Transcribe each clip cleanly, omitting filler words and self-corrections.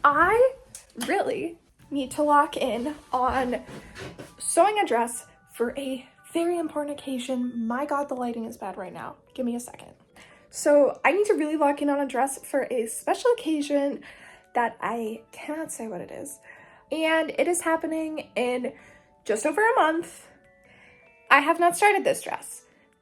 I really need to lock in on sewing a dress for a very important occasion. My God, the lighting is bad right now. Give me a second. So I need to really lock in on a dress for a special occasion that I cannot say what it is. And it is happening in just over a month. I have not started this dress.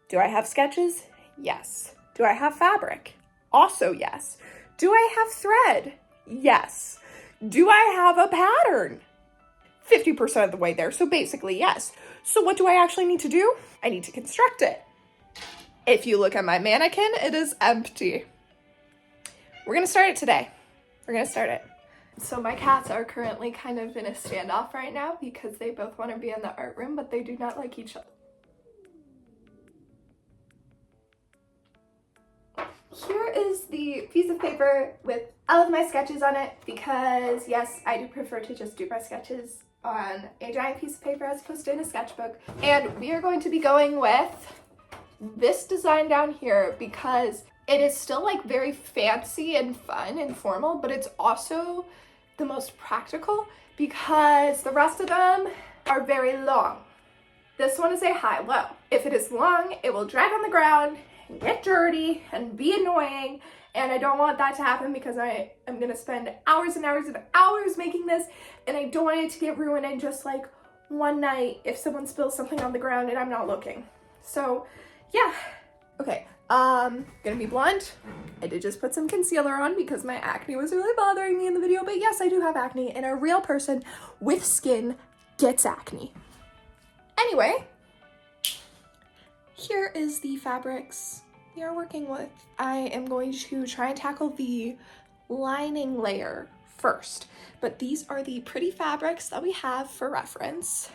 Do I have sketches? Yes. Do I have fabric? Also yes. Do I have thread? Yes. Do I have a pattern? 50% of the way there, so basically yes. So what do I actually need to do? I need to construct it. If you look at my mannequin, it is empty. We're gonna start it today. We're gonna start it. So my cats are currently kind of in a standoff right now because they both want to be in the art room, but they do not like each other. Here is the piece of paper with all of my sketches on it because, yes, I do prefer to just do my sketches on a giant piece of paper as opposed to in a sketchbook. And we are going to be going with this design down here because it is still like very fancy and fun and formal, but it's also the most practical because the rest of them are very long. This one is a high-low. If it is long, it will drag on the ground, get dirty, and be annoying, and I don't want that to happen because I am gonna spend hours and hours and hours making this, and I don't want it to get ruined in just like one night if someone spills something on the ground and I'm not looking. So yeah. Okay, gonna be blunt. I did just put some concealer on because my acne was really bothering me in the video, but yes, I do have acne, and a real person with skin gets acne. Anyway, here is the fabrics we are working with. I am going to try and tackle the lining layer first, but these are the pretty fabrics that we have for reference.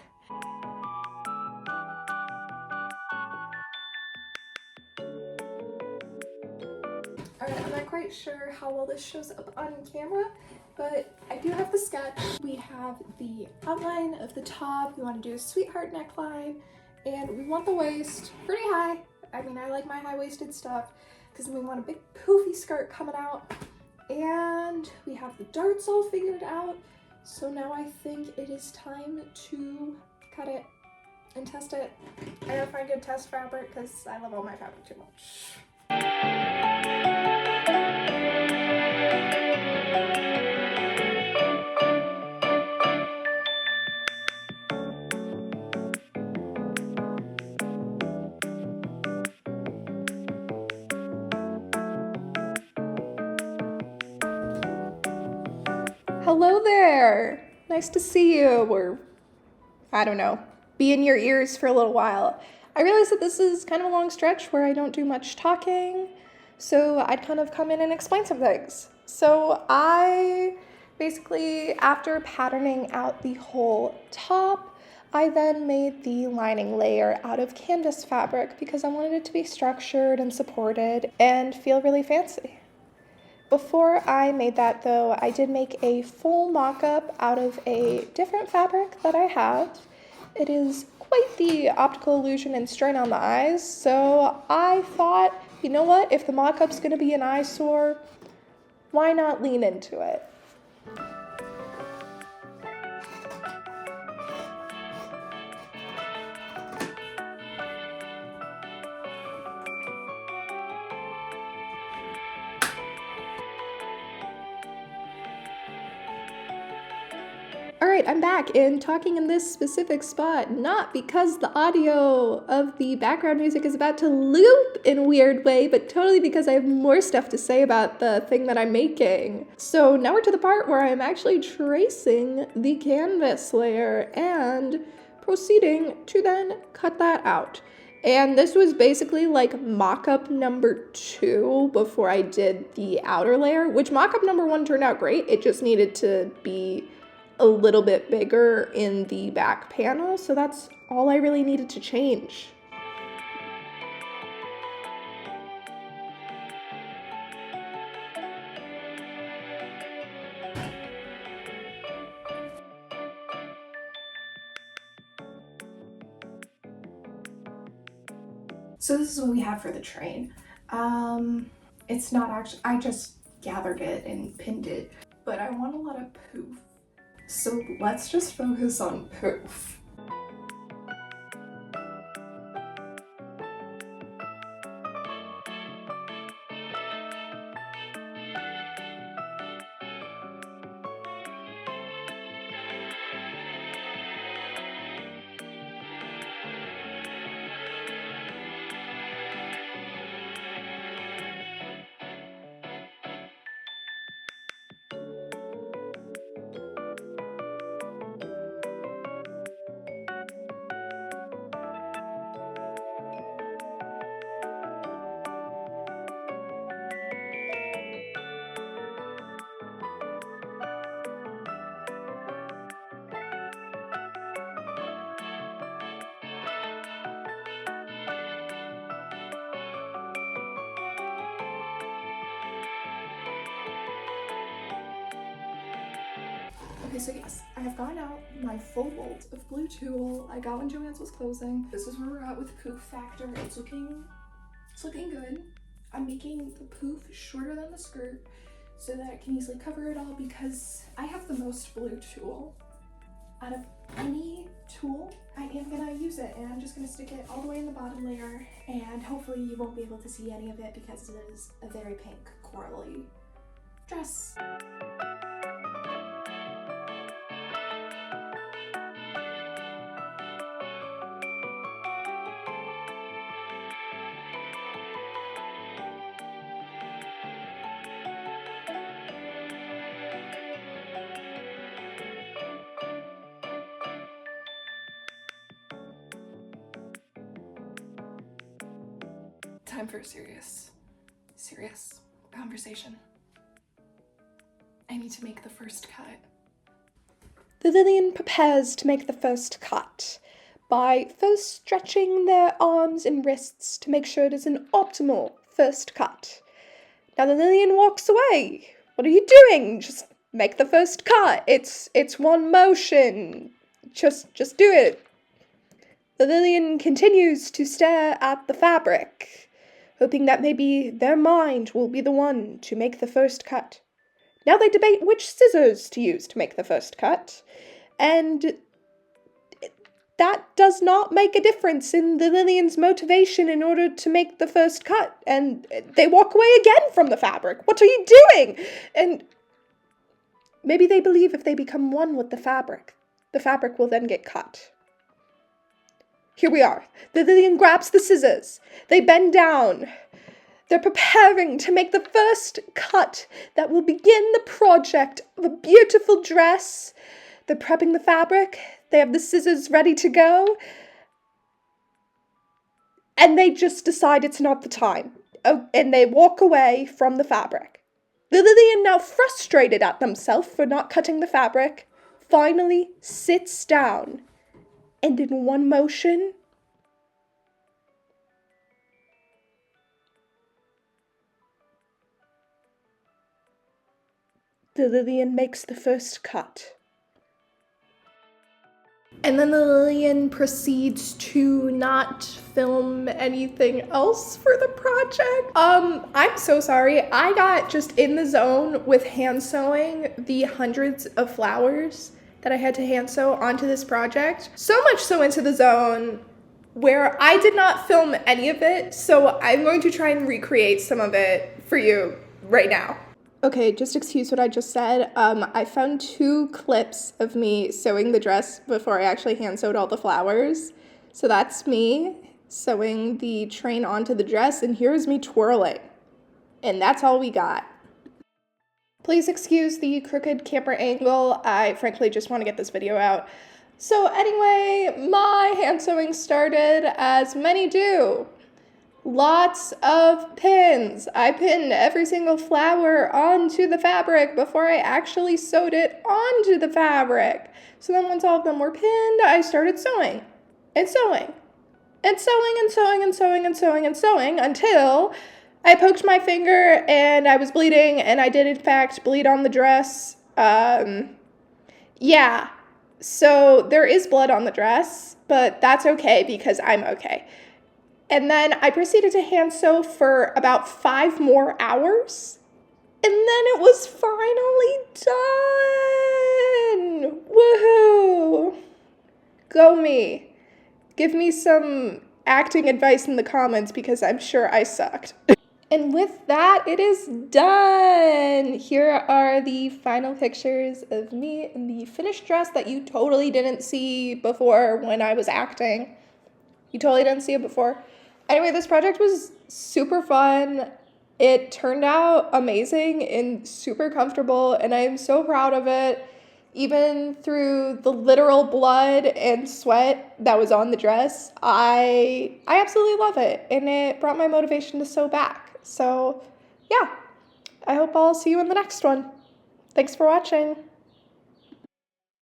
Alright, I'm not quite sure how well this shows up on camera, but I do have the sketch. We have the outline of the top. We want to do a sweetheart neckline, and we want the waist pretty high. I mean, I like my high-waisted stuff because we want a big poofy skirt coming out. And we have the darts all figured out. So now I think it is time to cut it and test it. I gotta find good test fabric because I love all my fabric too much. Hello there! Nice to see you, or I don't know, be in your ears for a little while. I realize that this is kind of a long stretch where I don't do much talking, so I'd kind of come in and explain some things. So I basically, after patterning out the whole top, I then made the lining layer out of canvas fabric because I wanted it to be structured and supported and feel really fancy. Before I made that though, I did make a full mock-up out of a different fabric that I have. It is quite the optical illusion and strain on the eyes, so I thought, you know what, if the mock-up's gonna be an eyesore, why not lean into it? Alright, I'm back and talking in this specific spot, not because the audio of the background music is about to loop in a weird way, but totally because I have more stuff to say about the thing that I'm making. So now we're to the part where I'm actually tracing the canvas layer and proceeding to then cut that out. And this was basically like mock-up number 2 before I did the outer layer, which mock-up number 1 turned out great. It just needed to be a little bit bigger in the back panel, so that's all I really needed to change. So this is what we have for the train. It's not actually, I just gathered it and pinned it. but I want a lot of poof. So let's just focus on poof. Okay, so yes, I have gotten out my full bolt of blue tulle. I got when Joann's was closing. This is where we're at with poof factor. It's looking good. I'm making the poof shorter than the skirt so that it can easily cover it all because I have the most blue tulle. Out of any tulle, I am gonna use it, and I'm just gonna stick it all the way in the bottom layer, and hopefully you won't be able to see any of it because it is a very pink corally dress. Time for a serious conversation. I need to make the first cut. The Lillian prepares to make the first cut by first stretching their arms and wrists to make sure it is an optimal first cut. Now the Lillian walks away. What are you doing? Just make the first cut. It's one motion. Just do it. The Lillian continues to stare at the fabric, hoping that maybe their mind will be the one to make the first cut. Now they debate which scissors to use to make the first cut, and that does not make a difference in the Lillian's motivation in order to make the first cut, and they walk away again from the fabric. What are you doing? And maybe they believe if they become one with the fabric will then get cut. Here we are. The Lillian grabs the scissors. They bend down. They're preparing to make the first cut that will begin the project of a beautiful dress. They're prepping the fabric. They have the scissors ready to go. And they just decide it's not the time. Oh, and they walk away from the fabric. The Lillian, now frustrated at themselves for not cutting the fabric, finally sits down. And in one motion, the Lillian makes the first cut. And then the Lillian proceeds to not film anything else for the project. I'm so sorry. I got just in the zone with hand sewing the hundreds of flowers that I had to hand sew onto this project. So much so into the zone where I did not film any of it, so I'm going to try and recreate some of it for you right now. Okay, just excuse what I just said. I found 2 clips of me sewing the dress before I actually hand sewed all the flowers. So that's me sewing the train onto the dress, and here's me twirling. And that's all we got. Please excuse the crooked camera angle. I frankly just want to get this video out. So anyway, my hand sewing started as many do. Lots of pins. I pinned every single flower onto the fabric before I actually sewed it onto the fabric. So then once all of them were pinned, I started sewing and sewing and sewing and sewing and sewing and sewing and sewing until I poked my finger and I was bleeding, and I did in fact bleed on the dress. Yeah, so there is blood on the dress, but that's okay because I'm okay. And then I proceeded to hand sew for about 5 more hours. And then it was finally me. Give me some acting advice in the comments because I'm sure I sucked. And with that, it is done. Here are the final pictures of me in the finished dress that you totally didn't see before when I was acting. You totally didn't see it before. Anyway, this project was super fun. It turned out amazing and super comfortable, and I am so proud of it. Even through the literal blood and sweat that was on the dress, I absolutely love it, and it brought my motivation to sew back. So, yeah, I hope I'll see you in the next one. Thanks for watching.